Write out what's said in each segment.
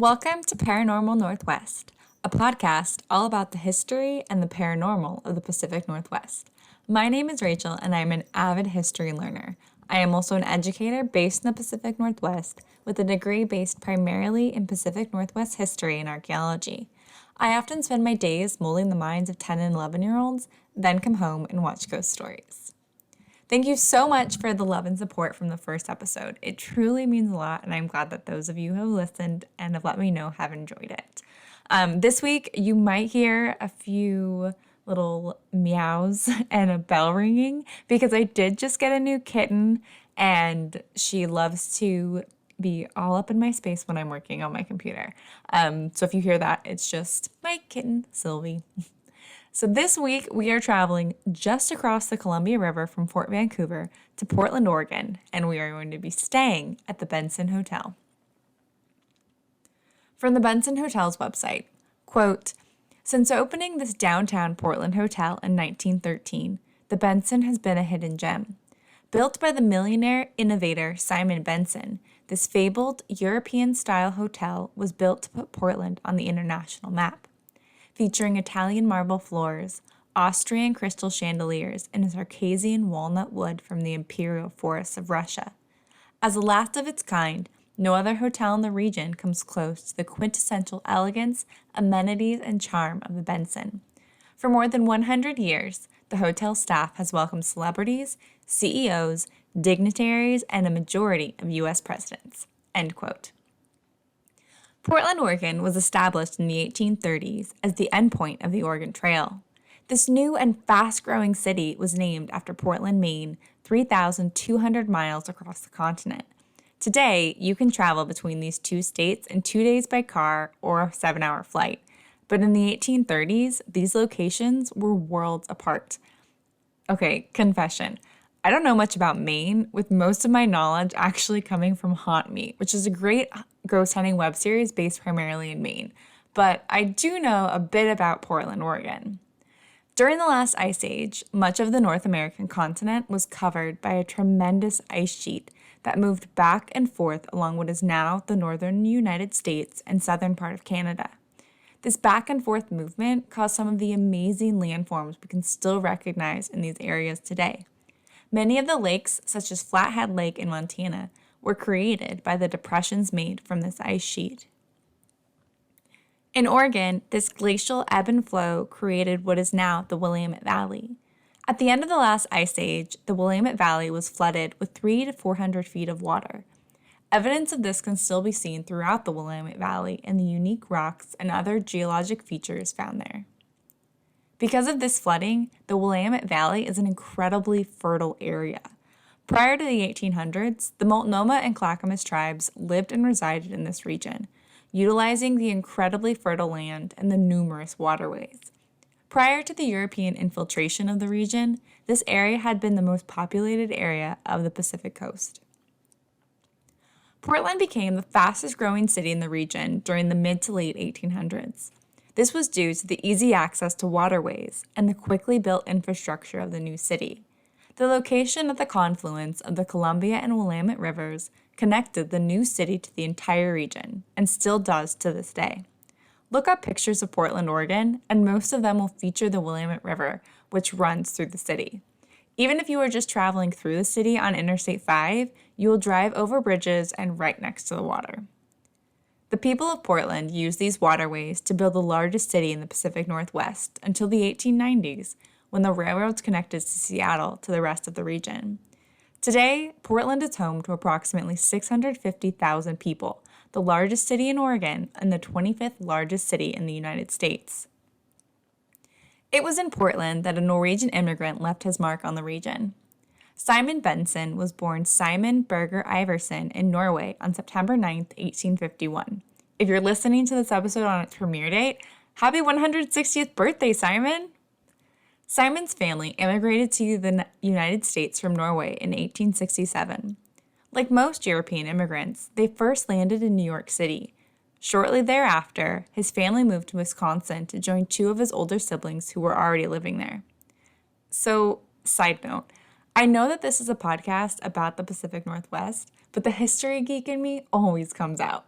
Welcome to Paranormal Northwest, a podcast all about the history and the paranormal of the Pacific Northwest. My name is Rachel, and I am an avid history learner. I am also an educator based in the Pacific Northwest with a degree based primarily in Pacific Northwest history and archaeology. I often spend my days molding the minds of 10 and 11-year-olds, then come home and watch ghost stories. Thank you so much for the love and support from the first episode. It truly means a lot, and I'm glad that those of you who have listened and have let me know have enjoyed it. This week, you might hear a few little meows and a bell ringing because I did just get a new kitten, and she loves to be all up in my space when I'm working on my computer. So if you hear that, it's just my kitten, Sylvie. So this week, we are traveling just across the Columbia River from Fort Vancouver to Portland, Oregon, and we are going to be staying at the Benson Hotel. From the Benson Hotel's website, quote, "Since opening this downtown Portland hotel in 1913, the Benson has been a hidden gem. Built by the millionaire innovator Simon Benson, this fabled European-style hotel was built to put Portland on the international map. Featuring Italian marble floors, Austrian crystal chandeliers, and a Circassian walnut wood from the imperial forests of Russia. As the last of its kind, no other hotel in the region comes close to the quintessential elegance, amenities, and charm of the Benson. For more than 100 years, the hotel staff has welcomed celebrities, CEOs, dignitaries, and a majority of U.S. presidents." End quote. Portland, Oregon was established in the 1830s as the endpoint of the Oregon Trail. This new and fast-growing city was named after Portland, Maine, 3,200 miles across the continent. Today, you can travel between these two states in 2 days by car or a 7-hour flight. But in the 1830s, these locations were worlds apart. Okay, confession. I don't know much about Maine, with most of my knowledge actually coming from Haunt Me, which is a great ghost hunting web series based primarily in Maine. But I do know a bit about Portland, Oregon. During the last ice age, much of the North American continent was covered by a tremendous ice sheet that moved back and forth along what is now the northern United States and southern part of Canada. This back and forth movement caused some of the amazing landforms we can still recognize in these areas today. Many of the lakes, such as Flathead Lake in Montana, were created by the depressions made from this ice sheet. In Oregon, this glacial ebb and flow created what is now the Willamette Valley. At the end of the last ice age, the Willamette Valley was flooded with 300 to 400 feet of water. Evidence of this can still be seen throughout the Willamette Valley in the unique rocks and other geologic features found there. Because of this flooding, the Willamette Valley is an incredibly fertile area. Prior to the 1800s, the Multnomah and Clackamas tribes lived and resided in this region, utilizing the incredibly fertile land and the numerous waterways. Prior to the European infiltration of the region, this area had been the most populated area of the Pacific coast. Portland became the fastest growing city in the region during the mid to late 1800s. This was due to the easy access to waterways and the quickly built infrastructure of the new city. The location at the confluence of the Columbia and Willamette rivers connected the new city to the entire region, and still does to this day. Look up pictures of Portland, Oregon, and most of them will feature the Willamette River, which runs through the city. Even if you are just traveling through the city on Interstate 5, you will drive over bridges and right next to the water. The people of Portland used these waterways to build the largest city in the Pacific Northwest until the 1890s, when the railroads connected Seattle to the rest of the region. Today, Portland is home to approximately 650,000 people, the largest city in Oregon and the 25th largest city in the United States. It was in Portland that a Norwegian immigrant left his mark on the region. Simon Benson was born Simon Berger Iversen in Norway on September 9, 1851. If you're listening to this episode on its premiere date, happy 160th birthday, Simon! Simon's family immigrated to the United States from Norway in 1867. Like most European immigrants, they first landed in New York City. Shortly thereafter, his family moved to Wisconsin to join two of his older siblings who were already living there. So, side note, I know that this is a podcast about the Pacific Northwest, but the history geek in me always comes out.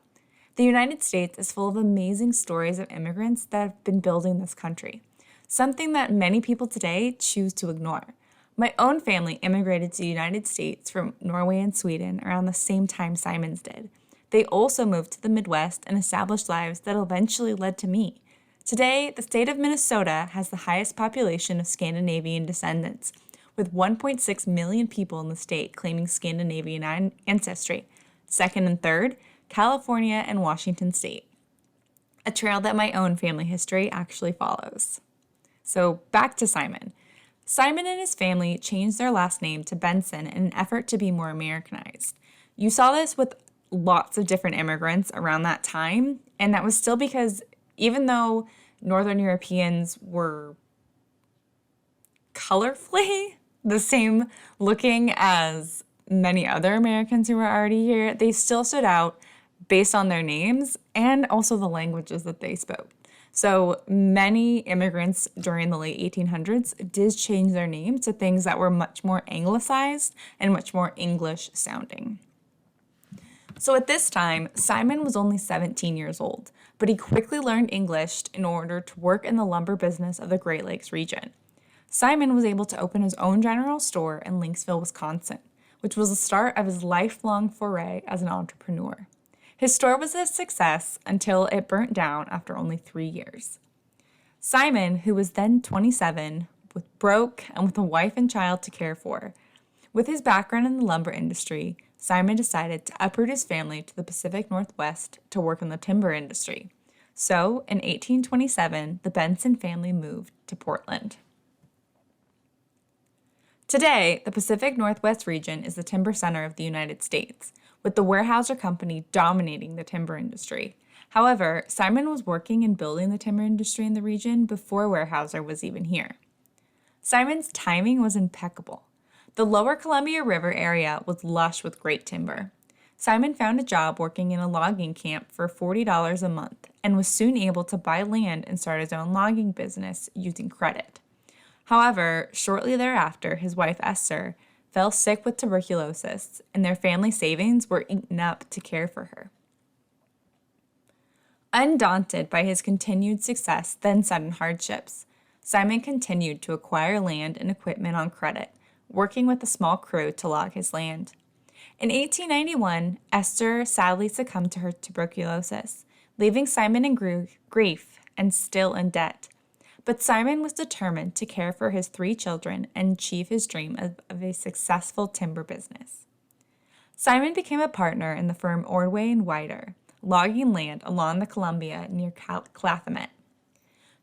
The United States is full of amazing stories of immigrants that have been building this country, something that many people today choose to ignore. My own family immigrated to the United States from Norway and Sweden around the same time Simon's did. They also moved to the Midwest and established lives that eventually led to me. Today, the state of Minnesota has the highest population of Scandinavian descendants, with 1.6 million people in the state claiming Scandinavian ancestry. Second and third, California and Washington state, a trail that my own family history actually follows. So back to Simon. Simon and his family changed their last name to Benson in an effort to be more Americanized. You saw this with lots of different immigrants around that time, and that was still because even though Northern Europeans were colorfully the same looking as many other Americans who were already here, they still stood out based on their names and also the languages that they spoke. So many immigrants during the late 1800s did change their names to things that were much more anglicized and much more English sounding. So at this time, Simon was only 17 years old, but he quickly learned English in order to work in the lumber business of the Great Lakes region. Simon was able to open his own general store in Lynxville, Wisconsin, which was the start of his lifelong foray as an entrepreneur. His store was a success until it burnt down after only 3 years. Simon, who was then 27, was broke and with a wife and child to care for. With his background in the lumber industry, Simon decided to uproot his family to the Pacific Northwest to work in the timber industry. So, in 1827, the Benson family moved to Portland. Today, the Pacific Northwest region is the timber center of the United States, with the Weyerhaeuser Company dominating the timber industry. However, Simon was working and building the timber industry in the region before Weyerhaeuser was even here. Simon's timing was impeccable. The lower Columbia River area was lush with great timber. Simon found a job working in a logging camp for $40 a month and was soon able to buy land and start his own logging business using credit. However, shortly thereafter, his wife Esther fell sick with tuberculosis, and their family savings were eaten up to care for her. Undaunted by his continued success, then sudden hardships, Simon continued to acquire land and equipment on credit, working with a small crew to log his land. In 1891, Esther sadly succumbed to her tuberculosis, leaving Simon in grief and still in debt. But Simon was determined to care for his 3 children and achieve his dream of a successful timber business. Simon became a partner in the firm Ordway and Wider, logging land along the Columbia near Clathemet.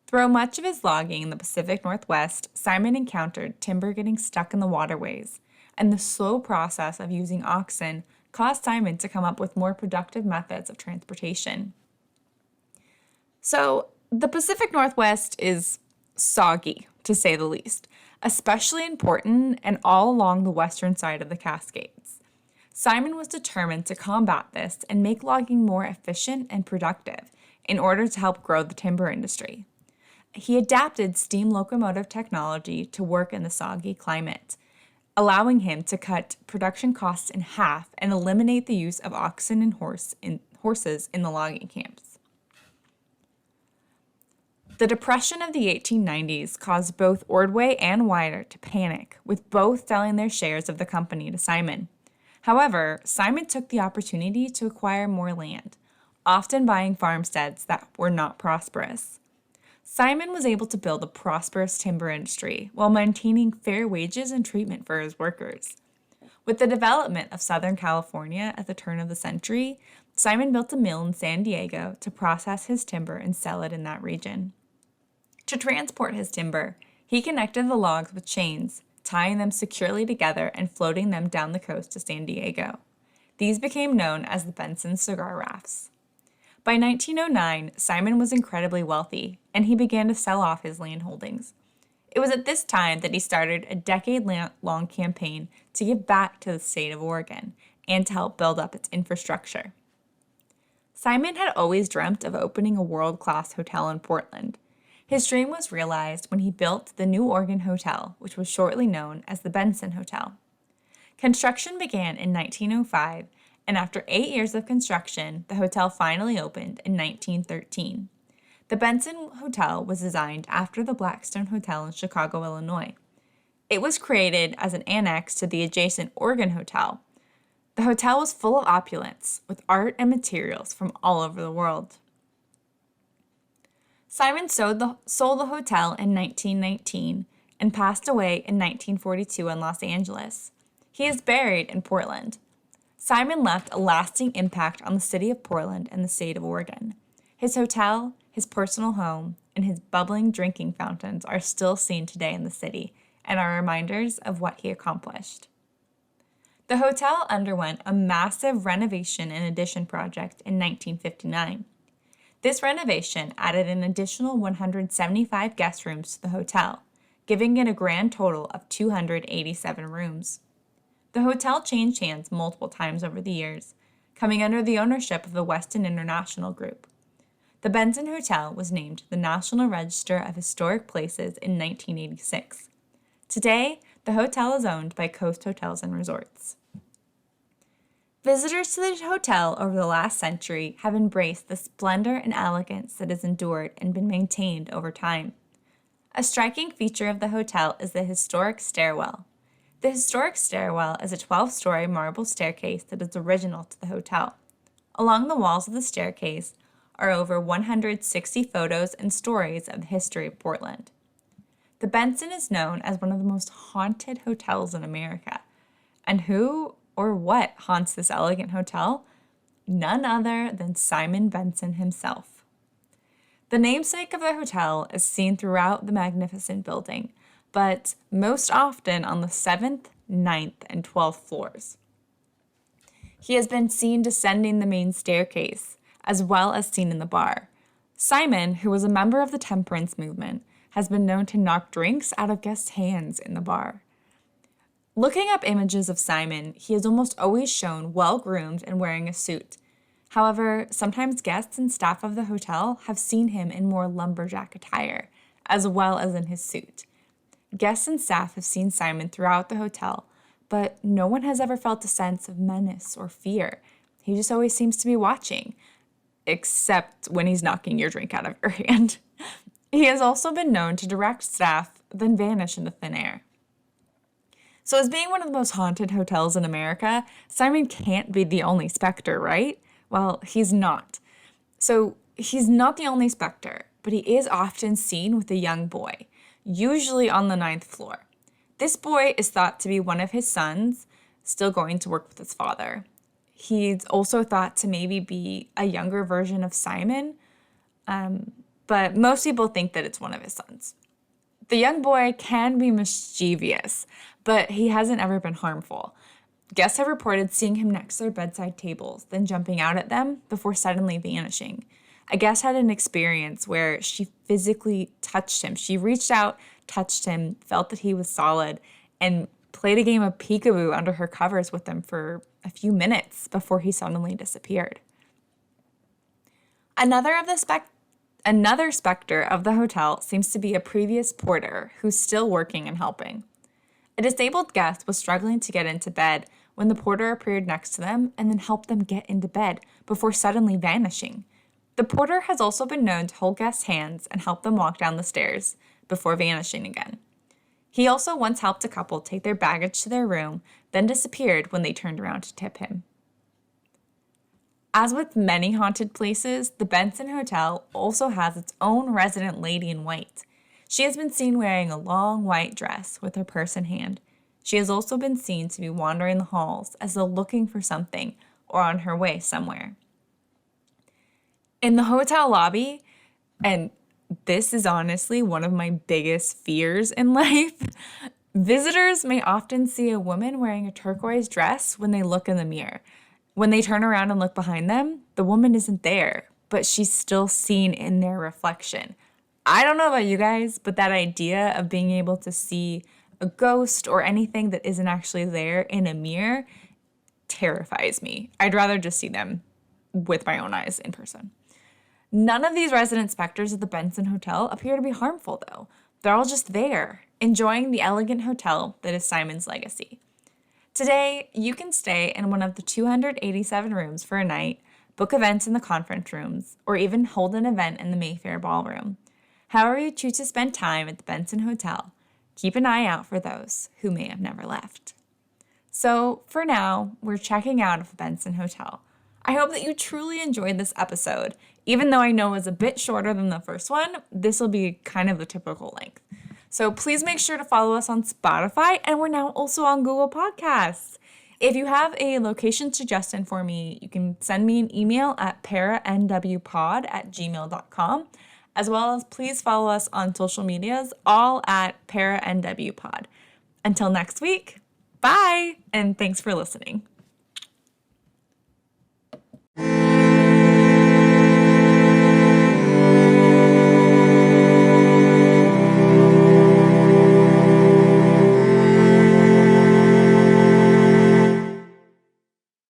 Throughout much of his logging in the Pacific Northwest, Simon encountered timber getting stuck in the waterways, and the slow process of using oxen caused Simon to come up with more productive methods of transportation. So, the Pacific Northwest is soggy, to say the least, especially in Portland and all along the western side of the Cascades. Simon was determined to combat this and make logging more efficient and productive in order to help grow the timber industry. He adapted steam locomotive technology to work in the soggy climate, allowing him to cut production costs in half and eliminate the use of oxen and horses in the logging camps. The depression of the 1890s caused both Ordway and Wider to panic, with both selling their shares of the company to Simon. However, Simon took the opportunity to acquire more land, often buying farmsteads that were not prosperous. Simon was able to build a prosperous timber industry while maintaining fair wages and treatment for his workers. With the development of Southern California at the turn of the century, Simon built a mill in San Diego to process his timber and sell it in that region. To transport his timber, he connected the logs with chains, tying them securely together and floating them down the coast to San Diego. These became known as the Benson cigar rafts. By 1909, Simon was incredibly wealthy, and he began to sell off his land holdings. It was at this time that he started a decade-long campaign to give back to the state of Oregon and to help build up its infrastructure. Simon had always dreamt of opening a world-class hotel in Portland. His dream was realized when he built the New Oregon Hotel, which was shortly known as the Benson Hotel. Construction began in 1905, and after 8 years of construction, the hotel finally opened in 1913. The Benson Hotel was designed after the Blackstone Hotel in Chicago, Illinois. It was created as an annex to the adjacent Oregon Hotel. The hotel was full of opulence, with art and materials from all over the world. Simon sold the hotel in 1919 and passed away in 1942 in Los Angeles. He is buried in Portland. Simon left a lasting impact on the city of Portland and the state of Oregon. His hotel, his personal home, and his bubbling drinking fountains are still seen today in the city and are reminders of what he accomplished. The hotel underwent a massive renovation and addition project in 1959. This renovation added an additional 175 guest rooms to the hotel, giving it a grand total of 287 rooms. The hotel changed hands multiple times over the years, coming under the ownership of the Westin International Group. The Benson Hotel was named the National Register of Historic Places in 1986. Today, the hotel is owned by Coast Hotels and Resorts. Visitors to the hotel over the last century have embraced the splendor and elegance that has endured and been maintained over time. A striking feature of the hotel is the historic stairwell. The historic stairwell is a 12-story marble staircase that is original to the hotel. Along the walls of the staircase are over 160 photos and stories of the history of Portland. The Benson is known as one of the most haunted hotels in America. And who or what haunts this elegant hotel? None other than Simon Benson himself. The namesake of the hotel is seen throughout the magnificent building, but most often on the 7th, 9th, and 12th floors. He has been seen descending the main staircase, as well as seen in the bar. Simon, who was a member of the temperance movement, has been known to knock drinks out of guests' hands in the bar. Looking up images of Simon, he is almost always shown well-groomed and wearing a suit. However, sometimes guests and staff of the hotel have seen him in more lumberjack attire, as well as in his suit. Guests and staff have seen Simon throughout the hotel, but no one has ever felt a sense of menace or fear. He just always seems to be watching, except when he's knocking your drink out of your hand. He has also been known to direct staff, then vanish into thin air. So as being one of the most haunted hotels in America, Simon can't be the only specter, right? Well, he's not. So he's not the only specter, but he is often seen with a young boy, usually on the 9th floor. This boy is thought to be one of his sons, still going to work with his father. He's also thought to maybe be a younger version of Simon, but most people think that it's one of his sons. The young boy can be mischievous, but he hasn't ever been harmful. Guests have reported seeing him next to their bedside tables, then jumping out at them before suddenly vanishing. A guest had an experience where she physically touched him. She reached out, touched him, felt that he was solid, and played a game of peekaboo under her covers with him for a few minutes before he suddenly disappeared. Another specter of the hotel seems to be a previous porter who's still working and helping. A disabled guest was struggling to get into bed when the porter appeared next to them and then helped them get into bed before suddenly vanishing. The porter has also been known to hold guests' hands and help them walk down the stairs before vanishing again. He also once helped a couple take their baggage to their room, then disappeared when they turned around to tip him. As with many haunted places, the Benson Hotel also has its own resident lady in white. She has been seen wearing a long white dress with her purse in hand. She has also been seen to be wandering the halls as though looking for something or on her way somewhere. In the hotel lobby, and this is honestly one of my biggest fears in life, visitors may often see a woman wearing a turquoise dress when they look in the mirror. When they turn around and look behind them, the woman isn't there, but she's still seen in their reflection. I don't know about you guys, but that idea of being able to see a ghost or anything that isn't actually there in a mirror terrifies me. I'd rather just see them with my own eyes in person. None of these resident specters at the Benson Hotel appear to be harmful, though. They're all just there, enjoying the elegant hotel that is Simon's legacy. Today, you can stay in one of the 287 rooms for a night, book events in the conference rooms, or even hold an event in the Mayfair Ballroom. However you choose to spend time at the Benson Hotel, keep an eye out for those who may have never left. So, for now, we're checking out of the Benson Hotel. I hope that you truly enjoyed this episode. Even though I know it was a bit shorter than the first one, this will be kind of the typical length. So please make sure to follow us on Spotify, and we're now also on Google Podcasts. If you have a location suggestion for me, you can send me an email at paranwpod@gmail.com, as well as please follow us on social medias, all at paranwpod. Until next week, bye, and thanks for listening.